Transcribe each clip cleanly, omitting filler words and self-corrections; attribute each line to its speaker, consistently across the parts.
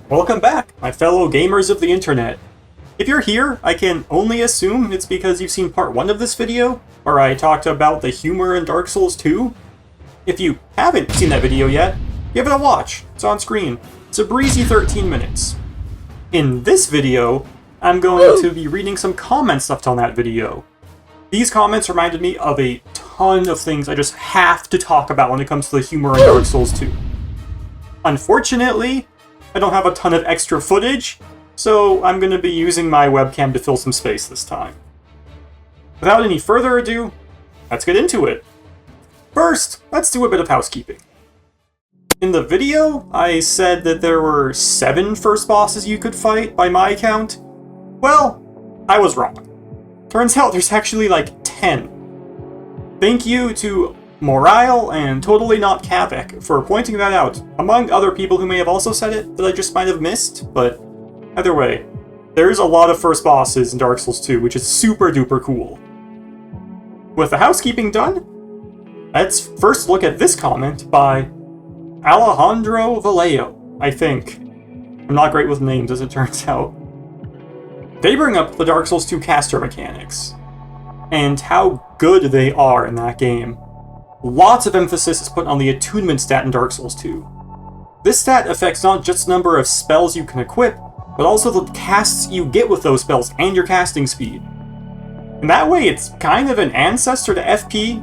Speaker 1: Welcome back, my fellow gamers of the internet. If you're here, I can only assume it's because you've seen part 1 of this video, where I talked about the humor in Dark Souls 2. If you haven't seen that video yet, give it a watch. It's on screen. It's a breezy 13 minutes. In this video, I'm going to be reading some comments left on that video. These comments reminded me of a ton of things I just have to talk about when it comes to the humor in Dark Souls 2. Unfortunately, I don't have a ton of extra footage, so I'm going to be using my webcam to fill some space this time. Without any further ado, let's get into it. First, let's do a bit of housekeeping. In the video, I said that there were 7 first bosses you could fight by my count. Well, I was wrong. Turns out there's actually like 10. Thank you to Morale and Totally Not Kavik for pointing that out, among other people who may have also said it that I just might have missed, but either way, there's a lot of first bosses in Dark Souls 2, which is super duper cool. With the housekeeping done, let's first look at this comment by Alejandro Vallejo, I think. I'm not great with names, as it turns out. They bring up the Dark Souls 2 caster mechanics, and how good they are in that game. Lots of emphasis is put on the attunement stat in Dark Souls 2. This stat affects not just the number of spells you can equip, but also the casts you get with those spells and your casting speed. In that way, it's kind of an ancestor to FP,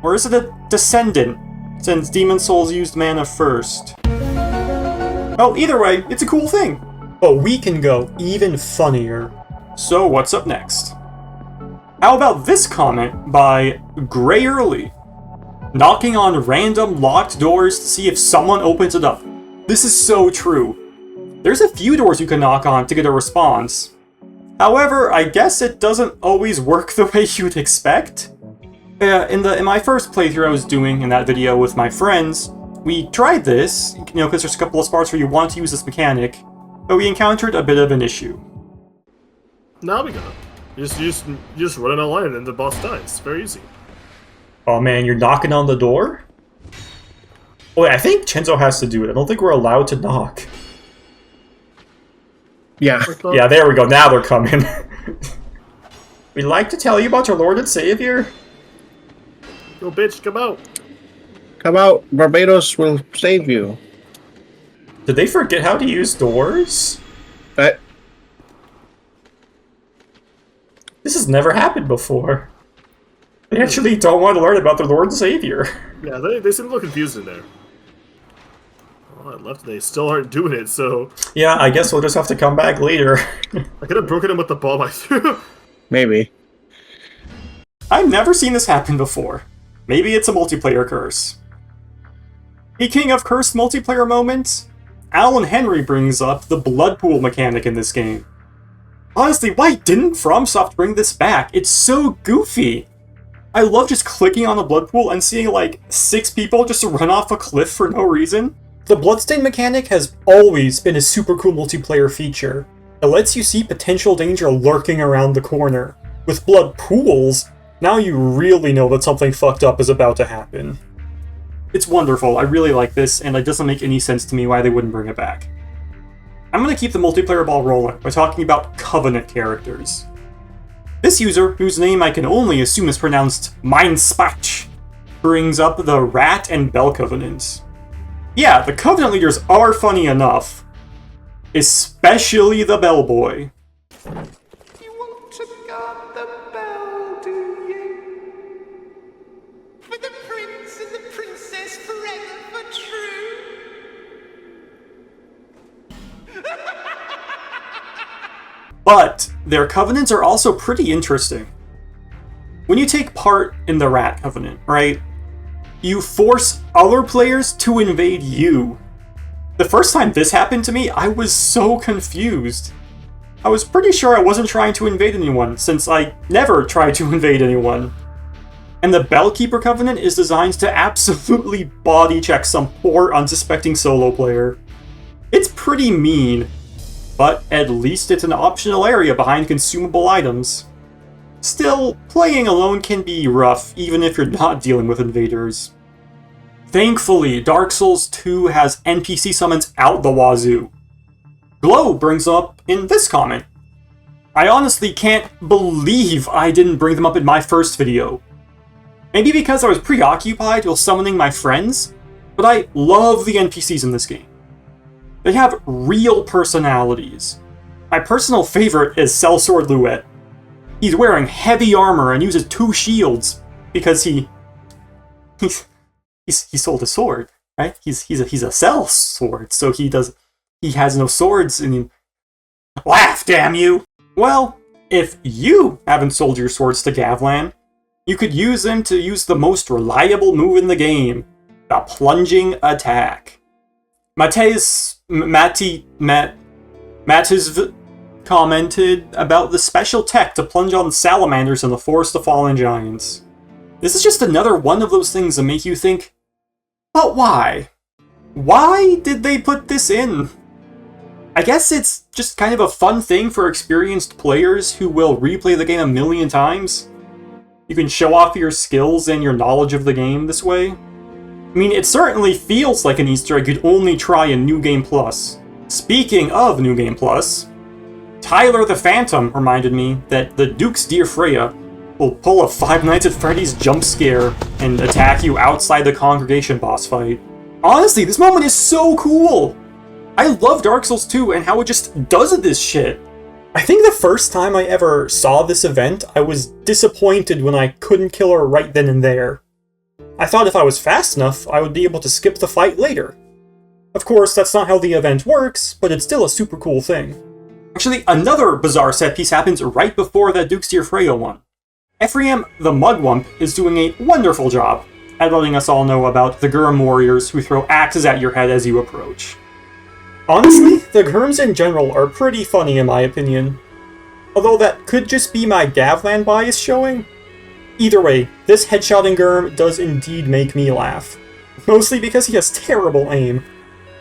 Speaker 1: or is it a descendant, since Demon Souls used mana first? Well, either way, it's a cool thing. But we can go even funnier. So what's up next? How about this comment by Gray Early? Knocking on random locked doors to see if someone opens it up. This is so true. There's a few doors you can knock on to get a response. However, I guess it doesn't always work the way you'd expect. In my first playthrough I was doing in that video with my friends, we tried this, because there's a couple of spots where you want to use this mechanic, but we encountered a bit of an issue.
Speaker 2: Now we got it. You just run in a line and the boss dies. Very easy.
Speaker 1: Oh man, you're knocking on the door? Oh wait, I think Chenzo has to do it. I don't think we're allowed to knock.
Speaker 3: Yeah.
Speaker 1: Yeah, there we go. Now they're coming. We'd like to tell you about your Lord and Savior.
Speaker 2: Yo, bitch, come out.
Speaker 3: Come out. Barbados will save you.
Speaker 1: Did they forget how to use doors? This has never happened before. They actually don't want to learn about their Lord and Savior.
Speaker 2: Yeah, they seem a little confused in there. Oh, at left, they still aren't doing it, so...
Speaker 1: Yeah, I guess we'll just have to come back later.
Speaker 2: I could have broken him with the bomb I threw.
Speaker 3: Maybe.
Speaker 1: I've never seen this happen before. Maybe it's a multiplayer curse. Speaking of cursed multiplayer moments, Alan Henry brings up the Bloodpool mechanic in this game. Honestly, why didn't FromSoft bring this back? It's so goofy! I love just clicking on a Bloodpool and seeing like 6 people just run off a cliff for no reason. The Bloodstain mechanic has always been a super cool multiplayer feature. It lets you see potential danger lurking around the corner. With Bloodpools, now you really know that something fucked up is about to happen. It's wonderful, I really like this, and it doesn't make any sense to me why they wouldn't bring it back. I'm going to keep the multiplayer ball rolling by talking about Covenant characters. This user, whose name I can only assume is pronounced Meinspach, brings up the Rat and Bell Covenants. Yeah, the Covenant leaders are funny enough. Especially the Bellboy.
Speaker 4: You want to guard the bell, do you? For the prince and the princess forever for true.
Speaker 1: But their covenants are also pretty interesting. When you take part in the Rat Covenant, right, you force other players to invade you. The first time this happened to me, I was so confused. I was pretty sure I wasn't trying to invade anyone, since I never try to invade anyone. And the Bellkeeper Covenant is designed to absolutely body check some poor unsuspecting solo player. It's pretty mean, but at least it's an optional area behind consumable items. Still, playing alone can be rough, even if you're not dealing with invaders. Thankfully, Dark Souls 2 has NPC summons out the wazoo. Glow brings up in this comment. I honestly can't believe I didn't bring them up in my first video. Maybe because I was preoccupied while summoning my friends, but I love the NPCs in this game. They have real personalities. My personal favorite is Sellsword Luet. He's wearing heavy armor and uses 2 shields because he sold a sword, right? He's a sell sword, so he has no swords in him. Laugh, damn you! Well, if you haven't sold your swords to Gavlan, you could use them to use the most reliable move in the game, the plunging attack. Mattis commented about the special tech to plunge on salamanders in the Forest of Fallen Giants. This is just another one of those things that make you think, but why? Why did they put this in? I guess it's just kind of a fun thing for experienced players who will replay the game a million times. You can show off your skills and your knowledge of the game this way. I mean, it certainly feels like an Easter egg you'd only try in New Game Plus. Speaking of New Game Plus, Tyler the Phantom reminded me that the Duke's dear Frejya will pull a Five Nights at Freddy's Jumpscare and attack you outside the Congregation boss fight. Honestly, this moment is so cool! I love Dark Souls 2 and how it just does this shit. I think the first time I ever saw this event, I was disappointed when I couldn't kill her right then and there. I thought if I was fast enough, I would be able to skip the fight later. Of course, that's not how the event works, but it's still a super cool thing. Actually, another bizarre set piece happens right before that Duke's Dear Frejya one. Ephraim the Mudwump is doing a wonderful job at letting us all know about the Gyrm warriors who throw axes at your head as you approach. Honestly, the Gyrms in general are pretty funny in my opinion. Although that could just be my Gavlan bias showing. Either way, this headshotting Gyrm does indeed make me laugh. Mostly because he has terrible aim.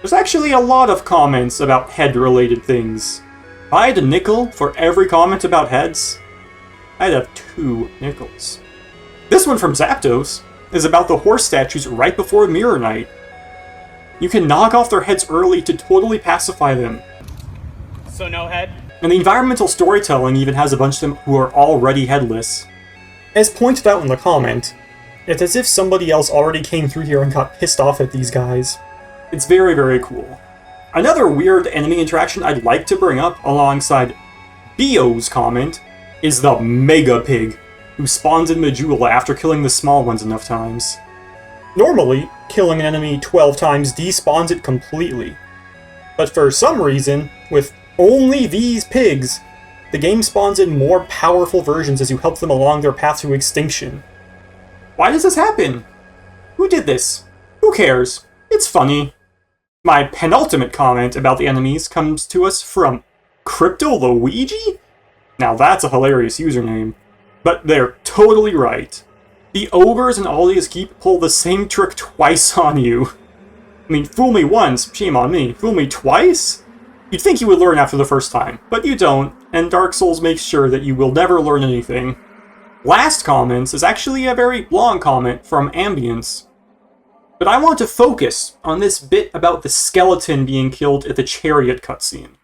Speaker 1: There's actually a lot of comments about head-related things. If I had a nickel for every comment about heads, I'd have 2 nickels. This one from Zapdos is about the Honse Statues right before Mirror Night. You can knock off their heads early to totally pacify them.
Speaker 5: So no head?
Speaker 1: And the environmental storytelling even has a bunch of them who are already headless. As pointed out in the comment, it's as if somebody else already came through here and got pissed off at these guys. It's very, very cool. Another weird enemy interaction I'd like to bring up alongside Bio's comment is the Mega Pig, who spawns in Majula after killing the small ones enough times. Normally, killing an enemy 12 times despawns it completely. But for some reason, with only these pigs, the game spawns in more powerful versions as you help them along their path to extinction. Why does this happen? Who did this? Who cares? It's funny. My penultimate comment about the enemies comes to us from Crypto Luigi? Now that's a hilarious username. But they're totally right. The ogres in Aldias Keep pull the same trick twice on you. I mean, fool me once, shame on me. Fool me twice? You'd think you would learn after the first time, but you don't, and Dark Souls makes sure that you will never learn anything. Last comments is actually a very long comment from Ambience. But I want to focus on this bit about the skeleton being killed at the Chariot cutscene.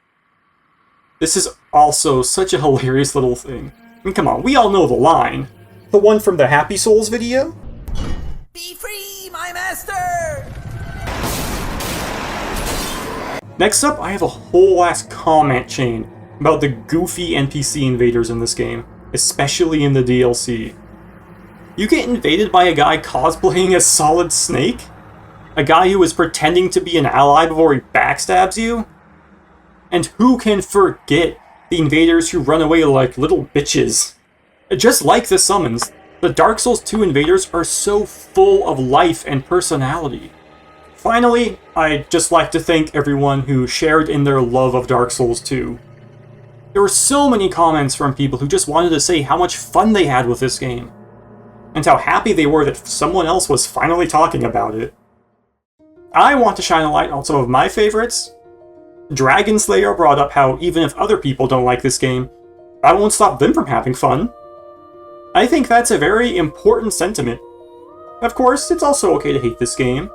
Speaker 1: This is also such a hilarious little thing. I mean, come on, we all know the line. The one from the Happy Souls video?
Speaker 5: Be free, my master!
Speaker 1: Next up, I have a whole ass comment chain about the goofy NPC invaders in this game, especially in the DLC. You get invaded by a guy cosplaying as Solid Snake? A guy who is pretending to be an ally before he backstabs you? And who can forget the invaders who run away like little bitches? Just like the summons, the Dark Souls 2 invaders are so full of life and personality. Finally, I'd just like to thank everyone who shared in their love of Dark Souls 2. There were so many comments from people who just wanted to say how much fun they had with this game, and how happy they were that someone else was finally talking about it. I want to shine a light on some of my favorites. Dragon Slayer brought up how even if other people don't like this game, that won't stop them from having fun. I think that's a very important sentiment. Of course, it's also okay to hate this game.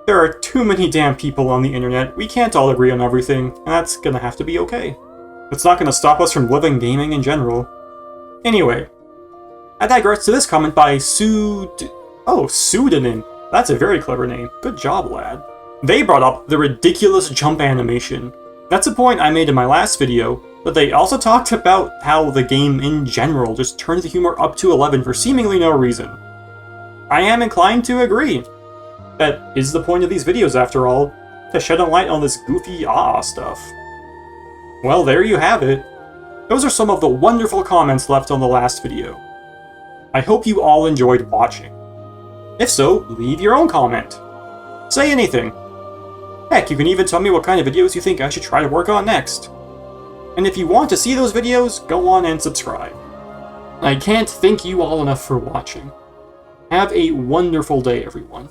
Speaker 1: There are too many damn people on the internet, we can't all agree on everything, and that's gonna have to be okay. It's not gonna stop us from living gaming in general. Anyway, I digress to this comment by Pseudonym. That's a very clever name. Good job, lad. They brought up the ridiculous jump animation. That's a point I made in my last video, but they also talked about how the game in general just turns the humor up to 11 for seemingly no reason. I am inclined to agree. That is the point of these videos after all, to shed a light on this goofy stuff. Well, there you have it. Those are some of the wonderful comments left on the last video. I hope you all enjoyed watching. If so, leave your own comment. Say anything. Heck, you can even tell me what kind of videos you think I should try to work on next. And if you want to see those videos, go on and subscribe. I can't thank you all enough for watching. Have a wonderful day, everyone.